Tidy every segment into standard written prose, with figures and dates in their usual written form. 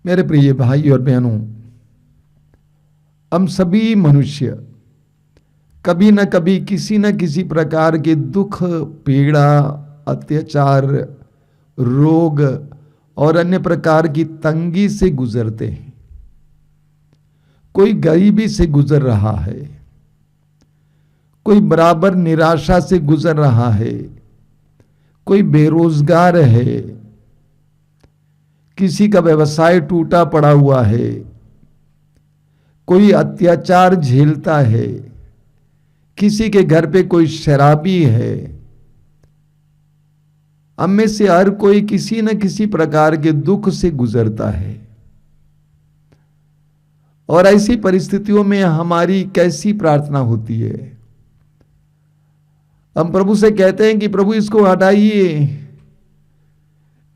मेरे प्रिय भाई और बहनों, हम सभी मनुष्य कभी न कभी किसी न किसी प्रकार के दुख, पीड़ा, अत्याचार, रोग और अन्य प्रकार की तंगी से गुजरते हैं। कोई गरीबी से गुजर रहा है, कोई बराबर निराशा से गुजर रहा है, कोई बेरोजगार है, किसी का व्यवसाय टूटा पड़ा हुआ है, कोई अत्याचार झेलता है, किसी के घर पे कोई शराबी है। हम में से हर कोई किसी न किसी प्रकार के दुख से गुजरता है। और ऐसी परिस्थितियों में हमारी कैसी प्रार्थना होती है? हम प्रभु से कहते हैं कि प्रभु इसको हटाइए,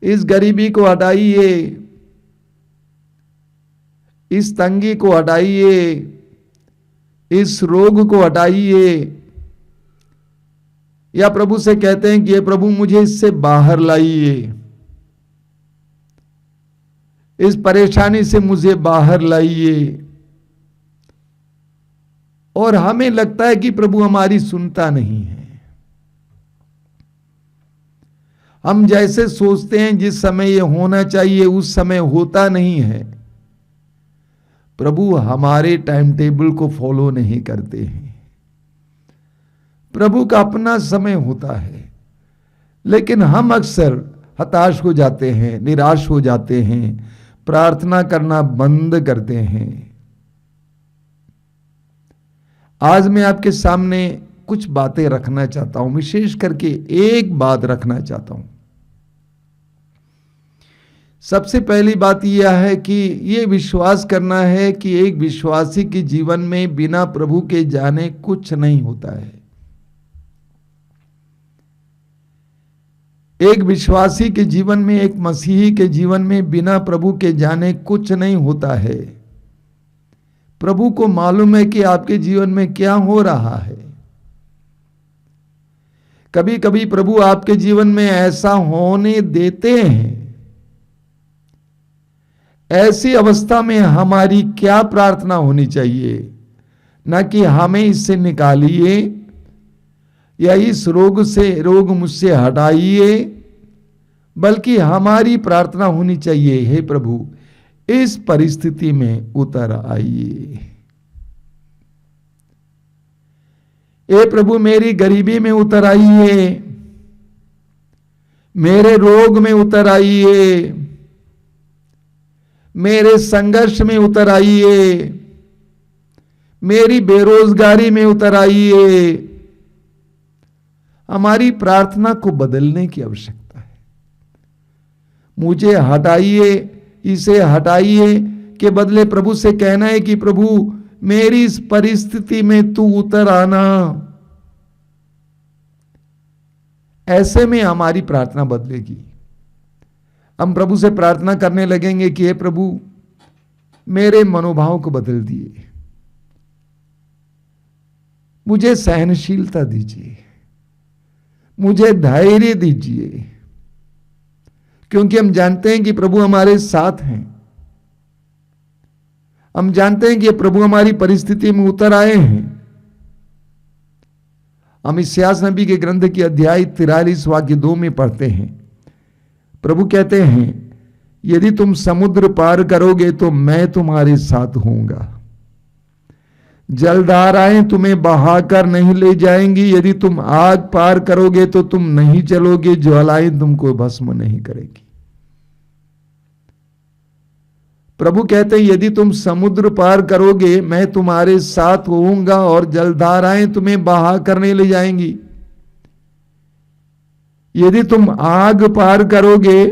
इस गरीबी को हटाइए, इस तंगी को हटाइए, इस रोग को हटाइए। या प्रभु से कहते हैं कि ये प्रभु मुझे इससे बाहर लाइए, इस परेशानी से मुझे बाहर लाइए। और हमें लगता है कि प्रभु हमारी सुनता नहीं है। हम जैसे सोचते हैं जिस समय ये होना चाहिए उस समय होता नहीं है। प्रभु हमारे टाइम टेबल को फॉलो नहीं करते हैं। प्रभु का अपना समय होता है, लेकिन हम अक्सर हताश हो जाते हैं, निराश हो जाते हैं, प्रार्थना करना बंद करते हैं। आज मैं आपके सामने कुछ बातें रखना चाहता हूं, विशेष करके एक बात रखना चाहता हूं। सबसे पहली बात यह है कि यह विश्वास करना है कि एक विश्वासी के जीवन में बिना प्रभु के जाने कुछ नहीं होता है। एक विश्वासी के जीवन में, एक मसीही के जीवन में बिना प्रभु के जाने कुछ नहीं होता है। प्रभु को मालूम है कि आपके जीवन में क्या हो रहा है। कभी कभी प्रभु आपके जीवन में ऐसा होने देते हैं। ऐसी अवस्था में हमारी क्या प्रार्थना होनी चाहिए? न कि हमें इससे निकालिए या इस रोग मुझसे हटाइए, बल्कि हमारी प्रार्थना होनी चाहिए, हे प्रभु इस परिस्थिति में उतर आइए। हे प्रभु मेरी गरीबी में उतर आइए, मेरे रोग में उतर आइए, मेरे संघर्ष में उतर आइए, मेरी बेरोजगारी में उतर आइए। हमारी प्रार्थना को बदलने की आवश्यकता है। मुझे हटाइए, इसे हटाइए के बदले प्रभु से कहना है कि प्रभु मेरी इस परिस्थिति में तू उतर आना। ऐसे में हमारी प्रार्थना बदलेगी। हम प्रभु से प्रार्थना करने लगेंगे कि हे प्रभु मेरे मनोभाव को बदल दिए, मुझे सहनशीलता दीजिए, मुझे धैर्य दीजिए, क्योंकि हम जानते हैं कि प्रभु हमारे साथ हैं। हम जानते हैं कि प्रभु हमारी परिस्थिति में उतर आए हैं। हम इस्यास नबी के ग्रंथ की अध्याय 43 वाक्य 2 में पढ़ते हैं। प्रभु कहते हैं, यदि तुम समुद्र पार करोगे तो मैं तुम्हारे साथ होऊंगा। जलधाराएं तुम्हें बहाकर नहीं ले जाएंगी। यदि तुम आग पार करोगे तो तुम नहीं जलोगे, ज्वालाएं तुमको भस्म नहीं करेगी। प्रभु कहते हैं, यदि तुम समुद्र पार करोगे मैं तुम्हारे साथ होऊंगा और जलधाराएं तुम्हें बहा कर नहीं ले जाएंगी। यदि तुम आग पार करोगे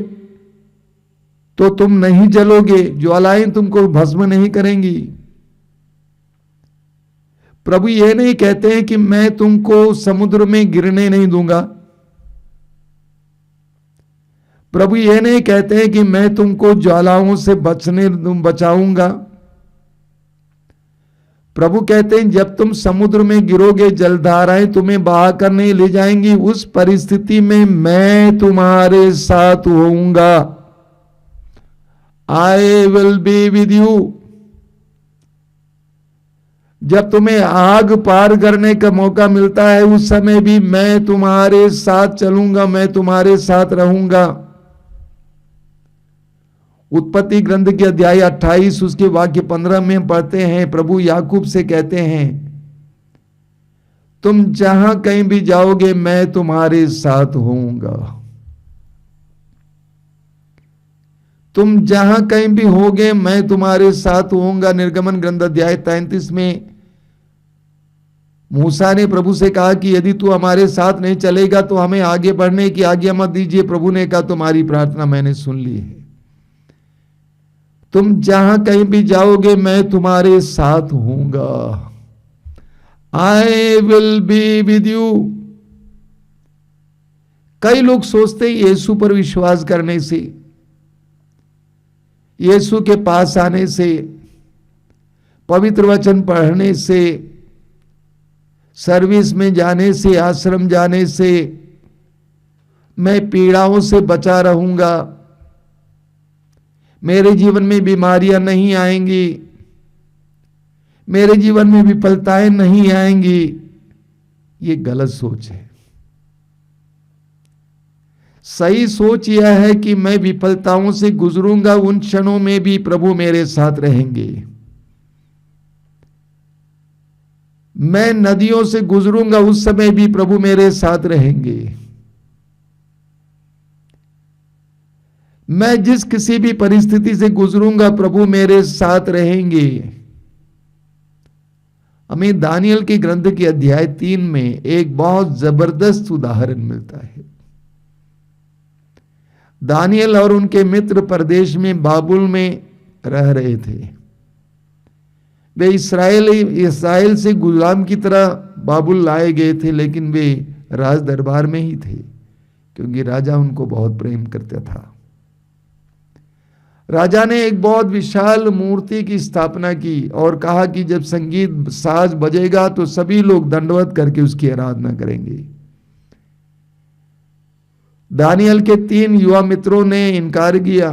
तो तुम नहीं जलोगे, ज्वालाएं तुमको भस्म नहीं करेंगी। प्रभु ये नहीं कहते हैं कि मैं तुमको समुद्र में गिरने नहीं दूंगा। प्रभु ये नहीं कहते हैं कि मैं तुमको ज्वालाओं से बचाऊंगा। प्रभु कहते हैं, जब तुम समुद्र में गिरोगे जलधाराएं तुम्हें बहा कर नहीं ले जाएंगी। उस परिस्थिति में मैं तुम्हारे साथ होऊंगा। I will be with you. जब तुम्हें आग पार करने का मौका मिलता है उस समय भी मैं तुम्हारे साथ चलूंगा, मैं तुम्हारे साथ रहूंगा। उत्पत्ति ग्रंथ के अध्याय 28 उसके वाक्य 15 में पढ़ते हैं, प्रभु याकूब से कहते हैं, तुम जहां कहीं भी जाओगे मैं तुम्हारे साथ होऊंगा। तुम जहां कहीं भी होगे मैं तुम्हारे साथ होऊंगा। निर्गमन ग्रंथ अध्याय 33 में मूसा ने प्रभु से कहा कि यदि तू हमारे साथ नहीं चलेगा तो हमें आगे बढ़ने की आज्ञा मत दीजिए। प्रभु ने कहा तुम्हारी प्रार्थना मैंने सुन ली है, तुम जहां कहीं भी जाओगे मैं तुम्हारे साथ होऊंगा। I will be with you. कई लोग सोचते हैं यीशु पर विश्वास करने से, यीशु के पास आने से, पवित्र वचन पढ़ने से, सर्विस में जाने से, आश्रम जाने से मैं पीड़ाओं से बचा रहूंगा, मेरे जीवन में बीमारियां नहीं आएंगी, मेरे जीवन में विफलताएं नहीं आएंगी। ये गलत सोच है। सही सोच यह है कि मैं विफलताओं से गुजरूंगा, उन क्षणों में भी प्रभु मेरे साथ रहेंगे। मैं नदियों से गुजरूंगा, उस समय भी प्रभु मेरे साथ रहेंगे। मैं जिस किसी भी परिस्थिति से गुजरूंगा प्रभु मेरे साथ रहेंगे। हमें दानियल के ग्रंथ के अध्याय 3 में एक बहुत जबरदस्त उदाहरण मिलता है। दानियल और उनके मित्र परदेश में बाबुल में रह रहे थे। वे इस्राएल से गुलाम की तरह बाबुल लाए गए थे, लेकिन वे राज दरबार में ही थे क्योंकि राजा उनको बहुत प्रेम करता था। राजा ने एक बहुत विशाल मूर्ति की स्थापना की और कहा कि जब संगीत साज बजेगा तो सभी लोग दंडवत करके उसकी आराधना करेंगे। दानियल के 3 युवा मित्रों ने इनकार किया।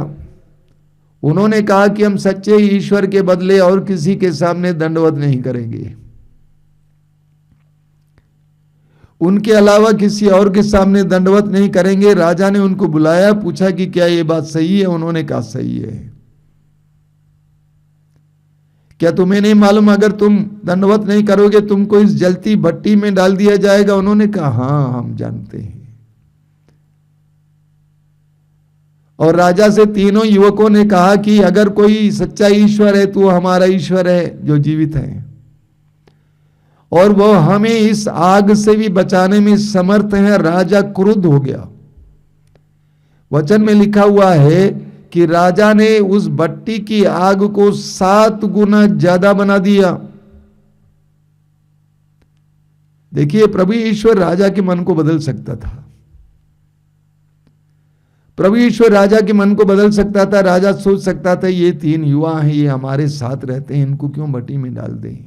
उन्होंने कहा कि हम सच्चे ईश्वर के बदले और किसी के सामने दंडवत नहीं करेंगे, उनके अलावा किसी और के सामने दंडवत नहीं करेंगे। राजा ने उनको बुलाया, पूछा कि क्या यह बात सही है? उन्होंने कहा सही है। क्या तुम्हें नहीं मालूम अगर तुम दंडवत नहीं करोगे तुमको इस जलती भट्टी में डाल दिया जाएगा? उन्होंने कहा हाँ हम जानते हैं। और राजा से तीनों युवकों ने कहा कि अगर कोई सच्चा ईश्वर है तो हमारा ईश्वर है जो जीवित है और वो हमें इस आग से भी बचाने में समर्थ है। राजा क्रुद्ध हो गया। वचन में लिखा हुआ है कि राजा ने उस भट्टी की आग को 7 गुना ज्यादा बना दिया। देखिए, प्रभु ईश्वर राजा के मन को बदल सकता था। प्रभु ईश्वर राजा के मन को बदल सकता था। राजा सोच सकता था ये 3 युवा हैं, ये हमारे साथ रहते हैं, इनको क्यों भट्टी में डाल दें।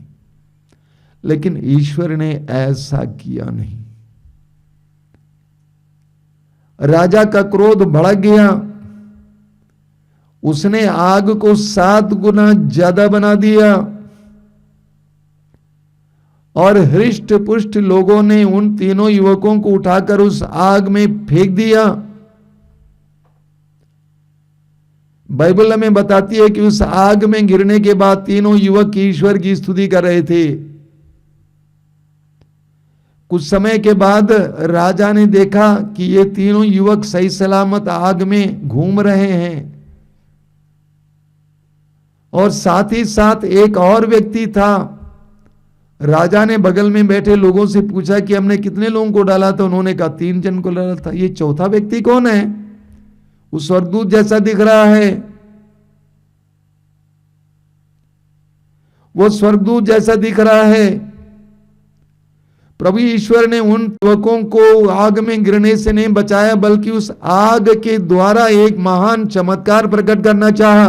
लेकिन ईश्वर ने ऐसा किया नहीं। राजा का क्रोध भड़क गया। उसने आग को 7 गुना ज्यादा बना दिया और हृष्ट पुष्ट लोगों ने उन तीनों युवकों को उठाकर उस आग में फेंक दिया। बाइबल हमें बताती है कि उस आग में गिरने के बाद तीनों युवक ईश्वर की स्तुति कर रहे थे। कुछ समय के बाद राजा ने देखा कि ये तीनों युवक सही सलामत आग में घूम रहे हैं और साथ ही साथ एक और व्यक्ति था। राजा ने बगल में बैठे लोगों से पूछा कि हमने कितने लोगों को डाला था? उन्होंने कहा 3 जन को डाला था। ये चौथा व्यक्ति कौन है? वो स्वर्गदूत जैसा दिख रहा है। वो स्वर्गदूत जैसा दिख रहा है। प्रभु ईश्वर ने उन युवकों को आग में गिरने से नहीं बचाया, बल्कि उस आग के द्वारा एक महान चमत्कार प्रकट करना चाहा।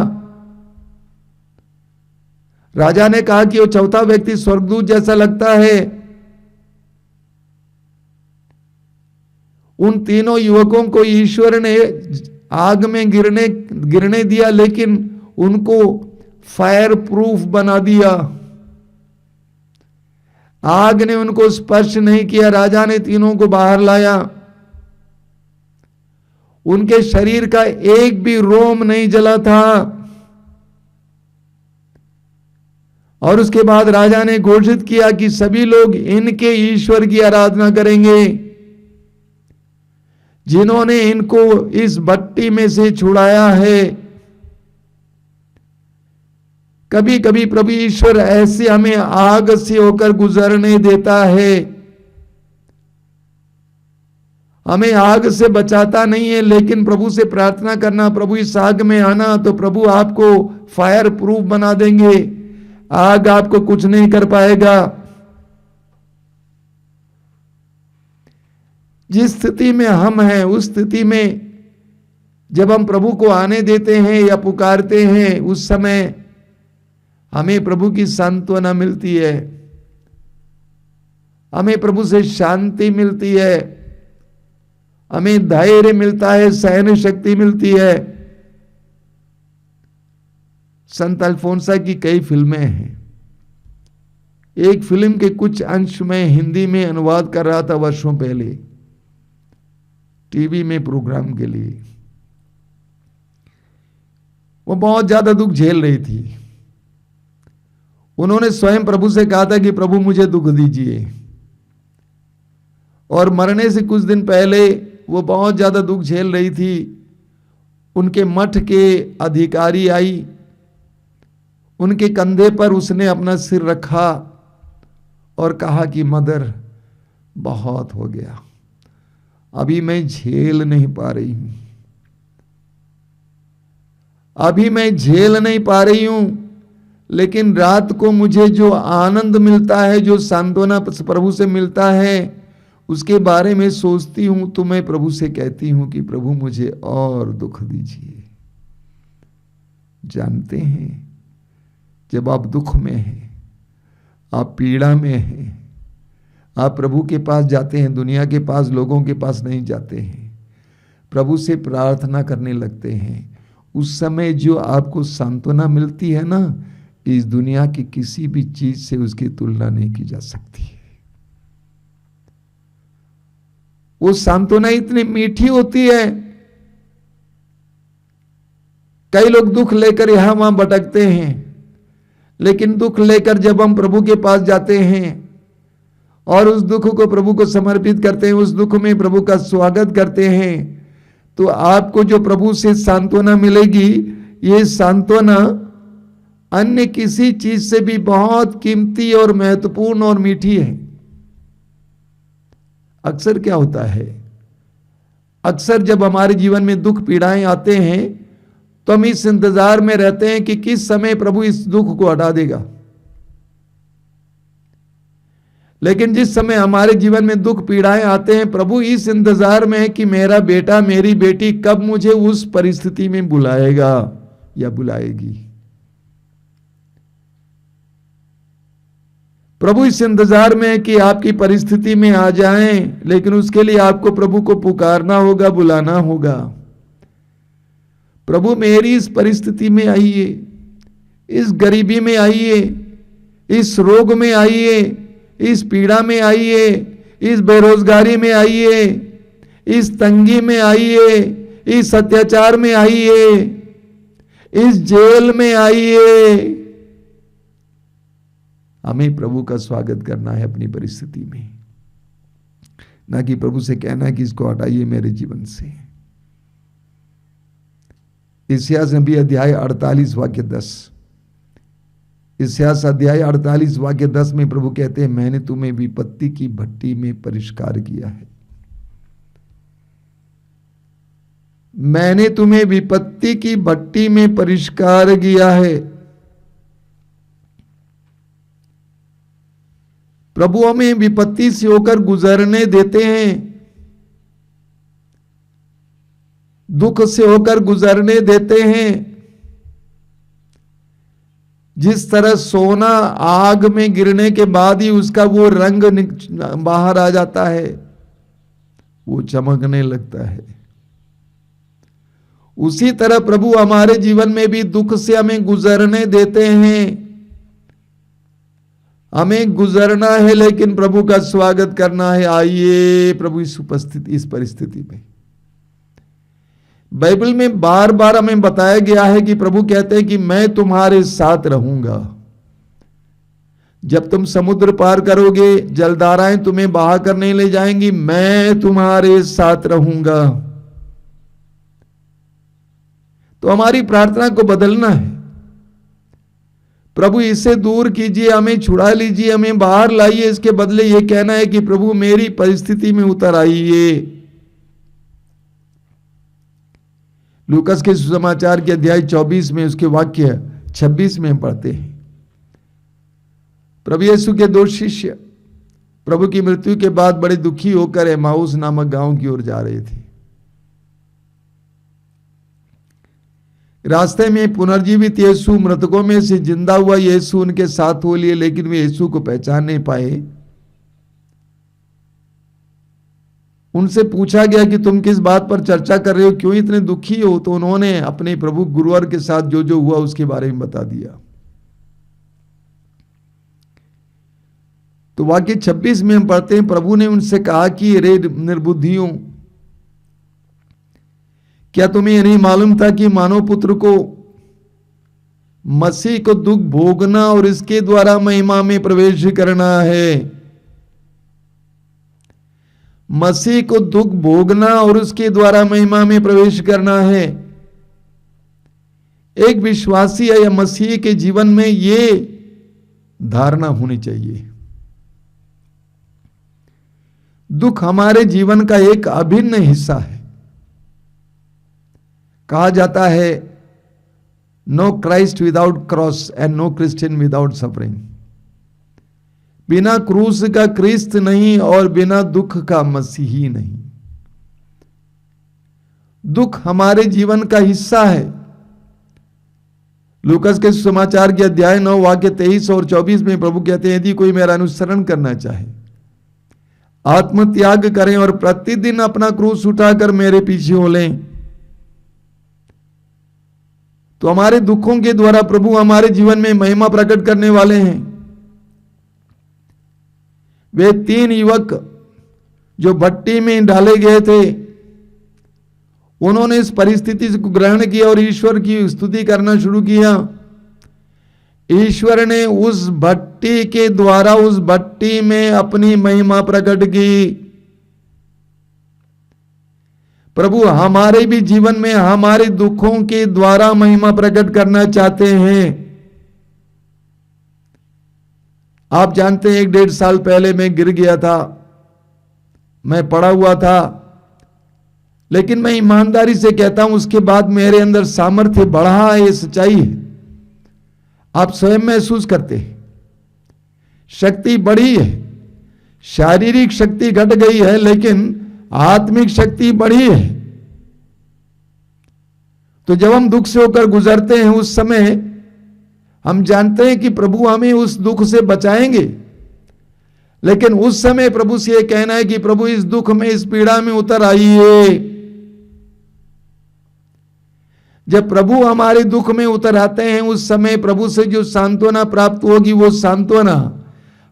राजा ने कहा कि वो चौथा व्यक्ति स्वर्गदूत जैसा लगता है। उन तीनों युवकों को ईश्वर ने आग में गिरने दिया, लेकिन उनको फायर प्रूफ बना दिया। आग ने उनको स्पर्श नहीं किया। राजा ने तीनों को बाहर लाया। उनके शरीर का एक भी रोम नहीं जला था। और उसके बाद राजा ने घोषित किया कि सभी लोग इनके ईश्वर की आराधना करेंगे, जिन्होंने इनको इस भट्टी में से छुड़ाया है। कभी कभी प्रभु ईश्वर ऐसे हमें आग से होकर गुजरने देता है। हमें आग से बचाता नहीं है, लेकिन प्रभु से प्रार्थना करना, प्रभु इस आग में आना, तो प्रभु आपको फायर प्रूफ बना देंगे। आग आपको कुछ नहीं कर पाएगा। जिस स्थिति में हम हैं, उस स्थिति में जब हम प्रभु को आने देते हैं या पुकारते हैं, उस समय हमें प्रभु की सांत्वना मिलती है, हमें प्रभु से शांति मिलती है, हमें धैर्य मिलता है, सहन शक्ति मिलती है। संत अल्फोंसा की कई फिल्में हैं। एक फिल्म के कुछ अंश में हिंदी में अनुवाद कर रहा था वर्षों पहले, टीवी में प्रोग्राम के लिए। वो बहुत ज्यादा दुख झेल रही थी। उन्होंने स्वयं प्रभु से कहा था कि प्रभु मुझे दुख दीजिए, और मरने से कुछ दिन पहले वो बहुत ज्यादा दुख झेल रही थी। उनके मठ के अधिकारी आई, उनके कंधे पर उसने अपना सिर रखा और कहा कि मदर, बहुत हो गया, अभी मैं झेल नहीं पा रही हूं, अभी मैं झेल नहीं पा रही हूं। लेकिन रात को मुझे जो आनंद मिलता है, जो सांत्वना प्रभु से मिलता है, उसके बारे में सोचती हूं तो मैं प्रभु से कहती हूं कि प्रभु मुझे और दुख दीजिए। जानते हैं, जब आप दुख में हैं, आप पीड़ा में हैं, आप प्रभु के पास जाते हैं, दुनिया के पास, लोगों के पास नहीं जाते हैं, प्रभु से प्रार्थना करने लगते हैं, उस समय जो आपको सांत्वना मिलती है ना, इस दुनिया की किसी भी चीज से उसकी तुलना नहीं की जा सकती है। वो सांत्वना इतनी मीठी होती है। कई लोग दुख लेकर यहां वहां भटकते हैं, लेकिन दुख लेकर जब हम प्रभु के पास जाते हैं और उस दुख को प्रभु को समर्पित करते हैं, उस दुख में प्रभु का स्वागत करते हैं, तो आपको जो प्रभु से सांत्वना मिलेगी, ये सांत्वना अन्य किसी चीज से भी बहुत कीमती और महत्वपूर्ण और मीठी है। अक्सर क्या होता है, अक्सर जब हमारे जीवन में दुख पीड़ाएं आते हैं, तो हम इस इंतजार में रहते हैं कि किस समय प्रभु इस दुख को हटा देगा। लेकिन जिस समय हमारे जीवन में दुख पीड़ाएं आते हैं, प्रभु इस इंतजार में है कि मेरा बेटा, मेरी बेटी कब मुझे उस परिस्थिति में बुलाएगा या बुलाएगी। प्रभु इस इंतजार में है कि आपकी परिस्थिति में आ जाएं, लेकिन उसके लिए आपको प्रभु को पुकारना होगा, बुलाना होगा। प्रभु मेरी इस परिस्थिति में आइए, इस गरीबी में आइए, इस रोग में आइए, इस पीड़ा में आइए, इस बेरोजगारी में आइए, इस तंगी में आइए, इस अत्याचार में आइए, इस जेल में आइए। हमें प्रभु का स्वागत करना है अपनी परिस्थिति में, ना कि प्रभु से कहना है कि इसको हटाइए मेरे जीवन से। इस्यास नबी अध्याय 48 वाक्य 10, इस्यास अध्याय 48 वाक्य 10 में प्रभु कहते हैं, मैंने तुम्हें विपत्ति की भट्टी में परिष्कार किया है। मैंने तुम्हें विपत्ति की भट्टी में परिष्कार किया है। प्रभु हमें विपत्ति से होकर गुजरने देते हैं, दुख से होकर गुजरने देते हैं। जिस तरह सोना आग में गिरने के बाद ही उसका वो रंग बाहर आ जाता है, वो चमकने लगता है, उसी तरह प्रभु हमारे जीवन में भी दुख से हमें गुजरने देते हैं। हमें गुजरना है, लेकिन प्रभु का स्वागत करना है। आइए प्रभु इस परिस्थिति में। बाइबल में बार बार हमें बताया गया है कि प्रभु कहते हैं कि मैं तुम्हारे साथ रहूंगा। जब तुम समुद्र पार करोगे, जलधाराएं तुम्हें बहा कर नहीं ले जाएंगी, मैं तुम्हारे साथ रहूंगा। तो हमारी प्रार्थना को बदलना है। प्रभु इससे दूर कीजिए, हमें छुड़ा लीजिए, हमें बाहर लाइए। इसके बदले ये कहना है कि प्रभु मेरी परिस्थिति में उतर आइए। लूकास के सुसमाचार के अध्याय 24 में उसके वाक्य 26 में पढ़ते हैं। प्रभु यीशु के 2 शिष्य प्रभु की मृत्यु के बाद बड़े दुखी होकर एमाउस नामक गांव की ओर जा रहे थे। रास्ते में पुनर्जीवित यीशु, मृतकों में से जिंदा हुआ यीशु उनके साथ हो लिए, लेकिन वे यीशु को पहचान नहीं पाए। उनसे पूछा गया कि तुम किस बात पर चर्चा कर रहे हो, क्यों इतने दुखी हो? तो उन्होंने अपने प्रभु गुरुवर के साथ जो जो हुआ उसके बारे में बता दिया। तो वाक्य 26 में हम पढ़ते हैं, प्रभु ने उनसे कहा कि रे निर्बुद्धियों, क्या तुम्हें यह नहीं मालूम था कि मानव पुत्र को, मसीह को दुख भोगना और इसके द्वारा महिमा में प्रवेश करना है। मसीह को दुख भोगना और उसके द्वारा महिमा में प्रवेश करना है। एक विश्वासी या मसीह के जीवन में ये धारणा होनी चाहिए। दुख हमारे जीवन का एक अभिन्न हिस्सा है। कहा जाता है, no Christ without cross and no Christian without suffering. बिना क्रूस का क्रिस्त नहीं और बिना दुख का मसीही नहीं। दुख हमारे जीवन का हिस्सा है। लूकास के समाचार के अध्याय 9 वाक्य 23 और 24 में प्रभु कहते हैं, यदि कोई मेरा अनुसरण करना चाहे, आत्मत्याग करें और प्रतिदिन अपना क्रूस उठाकर मेरे पीछे हो लें। तो हमारे दुखों के द्वारा प्रभु हमारे जीवन में महिमा प्रकट करने वाले हैं। वे 3 युवक जो भट्टी में डाले गए थे, उन्होंने इस परिस्थिति को ग्रहण किया और ईश्वर की स्तुति करना शुरू किया। ईश्वर ने उस भट्टी के द्वारा उस भट्टी में अपनी महिमा प्रकट की। प्रभु हमारे भी जीवन में हमारे दुखों के द्वारा महिमा प्रकट करना चाहते हैं। आप जानते हैं 1-1.5 साल पहले मैं गिर गया था, मैं पड़ा हुआ था, लेकिन मैं ईमानदारी से कहता हूं उसके बाद मेरे अंदर सामर्थ्य बढ़ा है। ये सच्चाई है, आप स्वयं महसूस करते हैं। शक्ति बढ़ी है, शारीरिक शक्ति घट गई है, लेकिन आत्मिक शक्ति बढ़ी है। तो जब हम दुख से होकर गुजरते हैं, उस समय हम जानते हैं कि प्रभु हमें उस दुख से बचाएंगे, लेकिन उस समय प्रभु से यह कहना है कि प्रभु इस दुख में, इस पीड़ा में उतर आइए। जब प्रभु हमारे दुख में उतर आते हैं, उस समय प्रभु से जो सांत्वना प्राप्त होगी, वो सांत्वना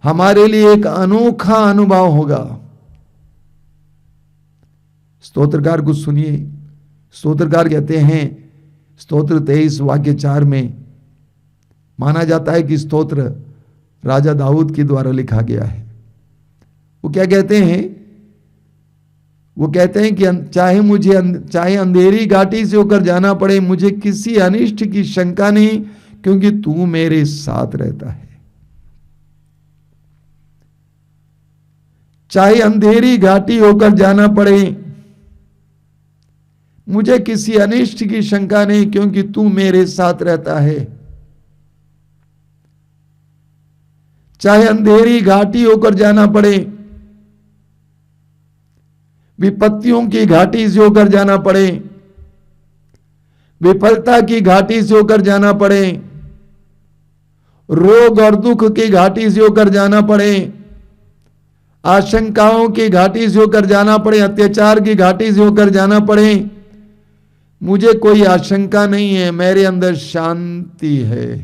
हमारे लिए एक अनोखा अनुभव होगा। स्तोत्रकार को सुनिए। स्तोत्रकार कहते हैं, स्तोत्र 23 वाक्य 4 में माना जाता है कि स्तोत्र राजा दाऊद के द्वारा लिखा गया है। वो क्या कहते हैं? वो कहते हैं कि चाहे अंधेरी घाटी से होकर जाना पड़े, मुझे किसी अनिष्ट की शंका नहीं, क्योंकि तू मेरे साथ रहता है। चाहे अंधेरी घाटी होकर जाना पड़े, मुझे किसी अनिष्ट की शंका नहीं, क्योंकि तू मेरे साथ रहता है। चाहे अंधेरी घाटी होकर जाना पड़े, विपत्तियों की घाटी से होकर जाना पड़े, विफलता की घाटी से होकर जाना पड़े, रोग और दुख की घाटी से होकर जाना पड़े, आशंकाओं की घाटी से होकर जाना पड़े, अत्याचार की घाटी से होकर जाना पड़े, मुझे कोई आशंका नहीं है, मेरे अंदर शांति है।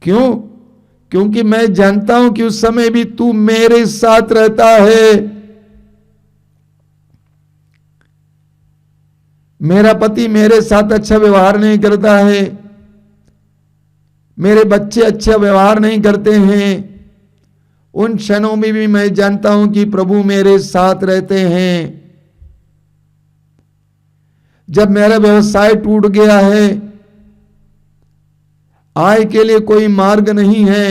क्यों? क्योंकि मैं जानता हूं कि उस समय भी तू मेरे साथ रहता है। मेरा पति मेरे साथ अच्छा व्यवहार नहीं करता है, मेरे बच्चे अच्छा व्यवहार नहीं करते हैं, उन क्षणों में भी मैं जानता हूं कि प्रभु मेरे साथ रहते हैं। जब मेरा व्यवसाय टूट गया है, आय के लिए कोई मार्ग नहीं है,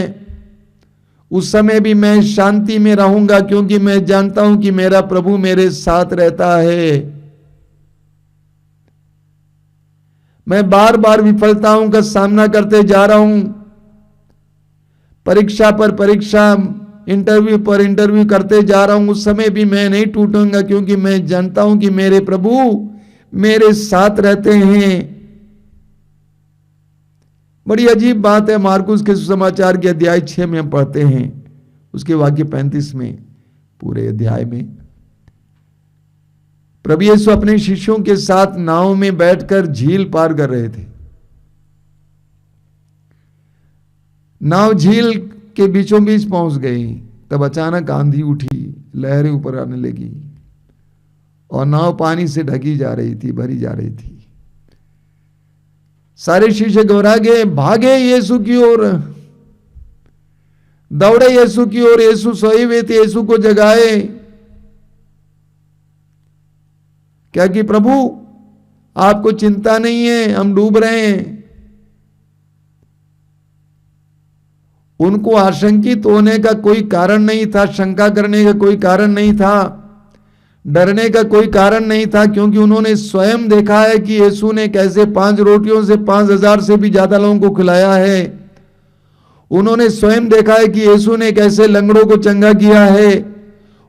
उस समय भी मैं शांति में रहूंगा, क्योंकि मैं जानता हूं कि मेरा प्रभु मेरे साथ रहता है। मैं बार बार विफलताओं का सामना करते जा रहा हूं, परीक्षा पर परीक्षा, इंटरव्यू पर इंटरव्यू करते जा रहा हूं, उस समय भी मैं नहीं टूटूंगा, क्योंकि मैं जानता हूं कि मेरे प्रभु मेरे साथ रहते हैं। बड़ी अजीब बात है, मार्कुस के सुसमाचार के अध्याय 6 में हम पढ़ते हैं, उसके वाक्य 35 में, पूरे अध्याय में प्रभु यीशु अपने शिष्यों के साथ नाव में बैठकर झील पार कर रहे थे। नाव झील के बीचों बीच पहुंच गई, तब अचानक आंधी उठी, लहरें ऊपर आने लगी और नाव पानी से ढकी जा रही थी, भरी जा रही थी। सारे शिष्य घबरा गए, भागे यीशु की ओर, दौड़े यीशु की ओर। यीशु सोए हुए थे, यीशु को जगाए, क्या कि प्रभु आपको चिंता नहीं है, हम डूब रहे हैं। उनको आशंकित होने का कोई कारण नहीं था, शंका करने का कोई कारण नहीं था, डरने का कोई कारण नहीं था, क्योंकि उन्होंने स्वयं देखा है कि यीशु ने कैसे 5 रोटियों से 5,000 से भी ज्यादा लोगों को खिलाया है। उन्होंने स्वयं देखा है कि यीशु ने कैसे लंगड़ों को चंगा किया है।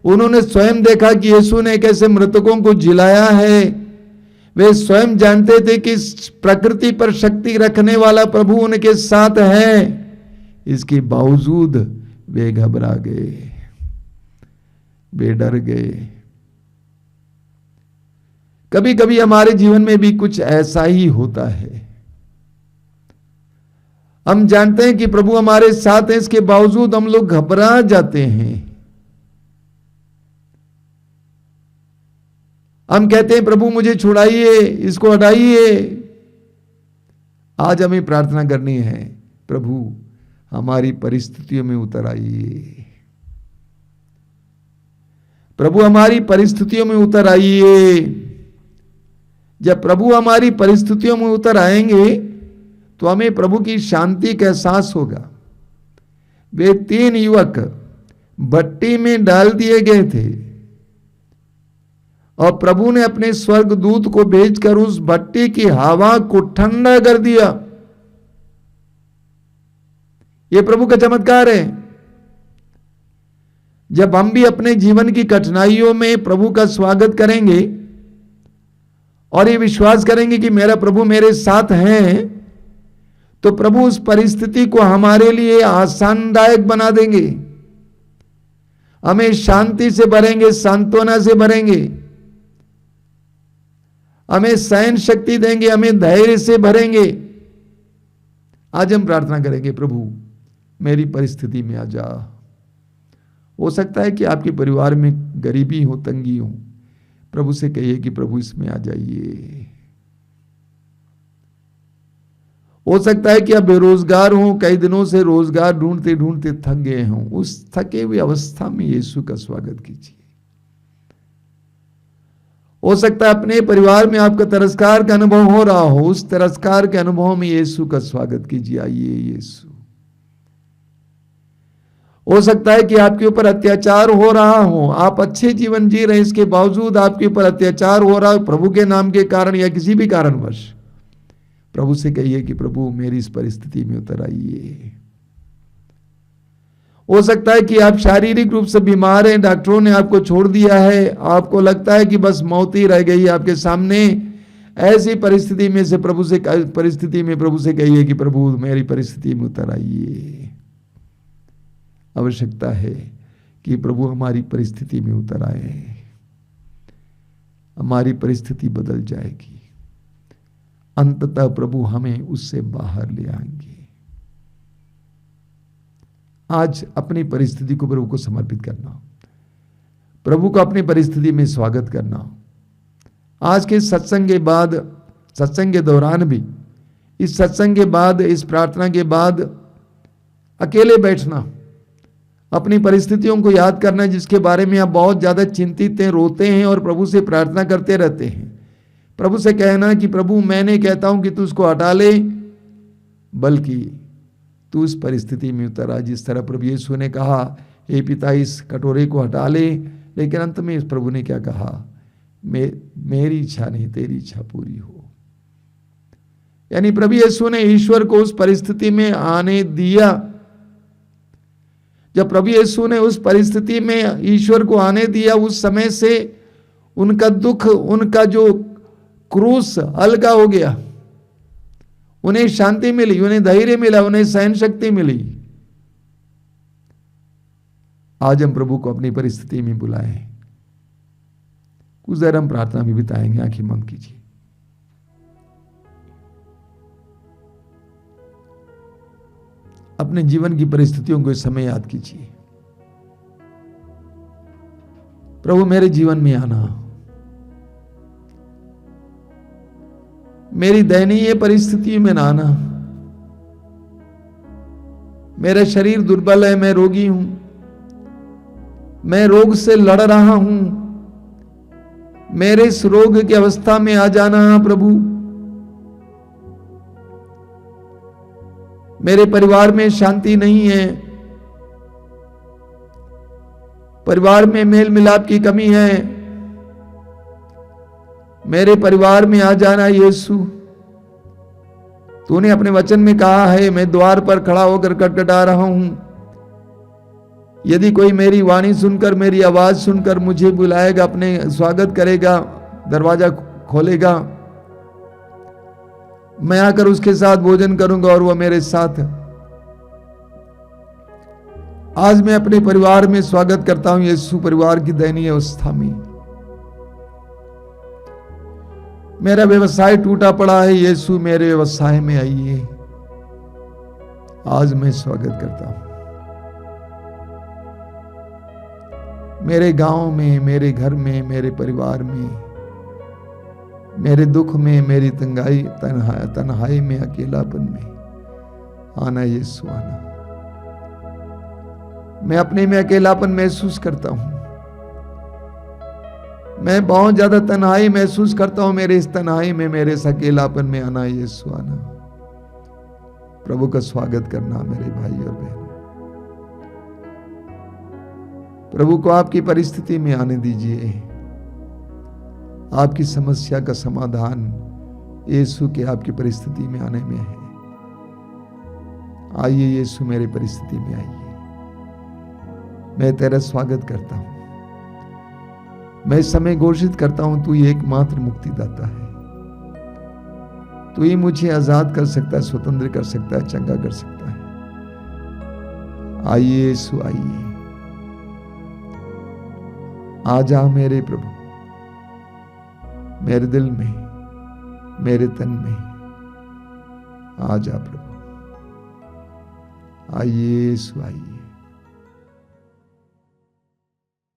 उन्होंने स्वयं देखा कि यीशु ने कैसे मृतकों को जिलाया है। वे स्वयं जानते थे कि प्रकृति पर शक्ति रखने वाला प्रभु उनके साथ है। इसके बावजूद वे घबरा गए, वे डर गए। कभी कभी हमारे जीवन में भी कुछ ऐसा ही होता है। हम जानते हैं कि प्रभु हमारे साथ है, इसके बावजूद हम लोग घबरा जाते हैं। हम कहते हैं प्रभु मुझे छुड़ाइए, इसको हटाइए। आज हमें प्रार्थना करनी है, प्रभु हमारी परिस्थितियों में उतर आइए, प्रभु हमारी परिस्थितियों में उतर आइए। जब प्रभु हमारी परिस्थितियों में उतर आएंगे तो हमें प्रभु की शांति का एहसास होगा। वे 3 युवक भट्टी में डाल दिए गए थे और प्रभु ने अपने स्वर्गदूत को भेजकर उस भट्टी की हवा को ठंडा कर दिया। यह प्रभु का चमत्कार है। जब हम भी अपने जीवन की कठिनाइयों में प्रभु का स्वागत करेंगे और ये विश्वास करेंगे कि मेरा प्रभु मेरे साथ है, तो प्रभु उस परिस्थिति को हमारे लिए आसानदायक बना देंगे, हमें शांति से भरेंगे, सांत्वना से भरेंगे, हमें सहन शक्ति देंगे, हमें धैर्य से भरेंगे। आज हम प्रार्थना करेंगे, प्रभु मेरी परिस्थिति में आ जा। हो सकता है कि आपके परिवार में गरीबी हो, तंगी हो, प्रभु से कहिए कि प्रभु इसमें आ जाइए। हो सकता है कि आप बेरोजगार हो, कई दिनों से रोजगार ढूंढते ढूंढते थक गए हों, उस थके हुए अवस्था में यीशु का स्वागत कीजिए। हो सकता है अपने परिवार में आपका तिरस्कार का अनुभव हो रहा हो, उस तिरस्कार के अनुभव में यीशु का स्वागत कीजिए। आइए यीशु। हो सकता है कि आपके ऊपर अत्याचार हो रहा हो, आप अच्छे जीवन जी रहे हैं, इसके बावजूद आपके ऊपर अत्याचार हो रहा है प्रभु के नाम के कारण या किसी भी कारणवश। प्रभु से कहिए कि प्रभु मेरी इस परिस्थिति में उतर आइए। हो सकता है कि आप शारीरिक रूप से बीमार हैं, डॉक्टरों ने आपको छोड़ दिया है, आपको लगता है कि बस मौत ही रह गई आपके सामने। ऐसी परिस्थिति में प्रभु से कहिए कि प्रभु मेरी परिस्थिति में उतर आइए। आवश्यकता है कि प्रभु हमारी परिस्थिति में उतर आए। हमारी परिस्थिति बदल जाएगी। अंततः प्रभु हमें उससे बाहर ले आएंगे। आज अपनी परिस्थिति को प्रभु को समर्पित करना, प्रभु को अपनी परिस्थिति में स्वागत करना। आज के सत्संग के बाद, सत्संग के दौरान भी, इस सत्संग के बाद, इस प्रार्थना के बाद अकेले बैठना, अपनी परिस्थितियों को याद करना जिसके बारे में आप बहुत ज्यादा चिंतित हैं, रोते हैं और प्रभु से प्रार्थना करते रहते हैं। प्रभु से कहना कि प्रभु मैं नहीं कहता हूं कि तू उसको हटा ले, बल्कि तू उस परिस्थिति में उतर आ जिस तरह प्रभु यीशु ने कहा, हे पिता इस कटोरे को हटा ले, लेकिन अंत में इस प्रभु ने क्या कहा, मेरी इच्छा नहीं तेरी इच्छा पूरी हो। यानी प्रभु यीशु ने ईश्वर को उस परिस्थिति में आने दिया। जब प्रभु यीशु ने उस परिस्थिति में ईश्वर को आने दिया, उस समय से उनका दुख, उनका जो क्रूस हल्का हो गया, उन्हें शांति मिली, उन्हें धैर्य मिला, उन्हें सहन शक्ति मिली। आज हम प्रभु को अपनी परिस्थिति में बुलाएं। कुछ देर हम प्रार्थना भी बिताएंगे। आंखें बंद कीजिए। अपने जीवन की परिस्थितियों को इस समय याद कीजिए। प्रभु मेरे जीवन में आना, मेरी दयनीय परिस्थिति में ना आना। मेरा शरीर दुर्बल है, मैं रोगी हूं, मैं रोग से लड़ रहा हूं। मेरे इस रोग की अवस्था में आ जाना प्रभु। मेरे परिवार में शांति नहीं है, परिवार में मेल मिलाप की कमी है। मेरे परिवार में आ जाना यीशु। तूने अपने वचन में कहा है, मैं द्वार पर खड़ा होकर खटखटा रहा हूं। यदि कोई मेरी वाणी सुनकर, मेरी आवाज सुनकर मुझे बुलाएगा, अपने स्वागत करेगा, दरवाजा खोलेगा, मैं आकर उसके साथ भोजन करूंगा और वह मेरे साथ। आज मैं अपने परिवार में स्वागत करता हूं यीशु। परिवार की दयनीय अवस्था में मेरा व्यवसाय टूटा पड़ा है यीशु, मेरे व्यवसाय में आइए। आज मैं स्वागत करता हूं। मेरे गांव में, मेरे घर में, मेरे परिवार में, मेरे दुख में, मेरी तन्हाई में, अकेलापन में आना यीशु, आना। मैं अपने में अकेलापन महसूस करता हूं, मैं बहुत ज्यादा तन्हाई महसूस करता हूं। मेरे इस तन्हाई में, मेरे इस अकेलापन में आना यीशु, आना। प्रभु का स्वागत करना मेरे भाई और बहनों। प्रभु को आपकी परिस्थिति में आने दीजिए। आपकी समस्या का समाधान यीशु के आपकी परिस्थिति में आने में है। आइए यीशु, मेरी परिस्थिति में आइए। मैं तेरा स्वागत करता हूं। मैं इस समय घोषित करता हूं, तू ही एकमात्र मुक्तिदाता है। तू ही मुझे आजाद कर सकता है, स्वतंत्र कर सकता है, चंगा कर सकता है। आइए यीशु, आइए। आ जा मेरे प्रभु, मेरे दिल में, मेरे तन में आ जा प्रभु। आइए यीशु, आइए।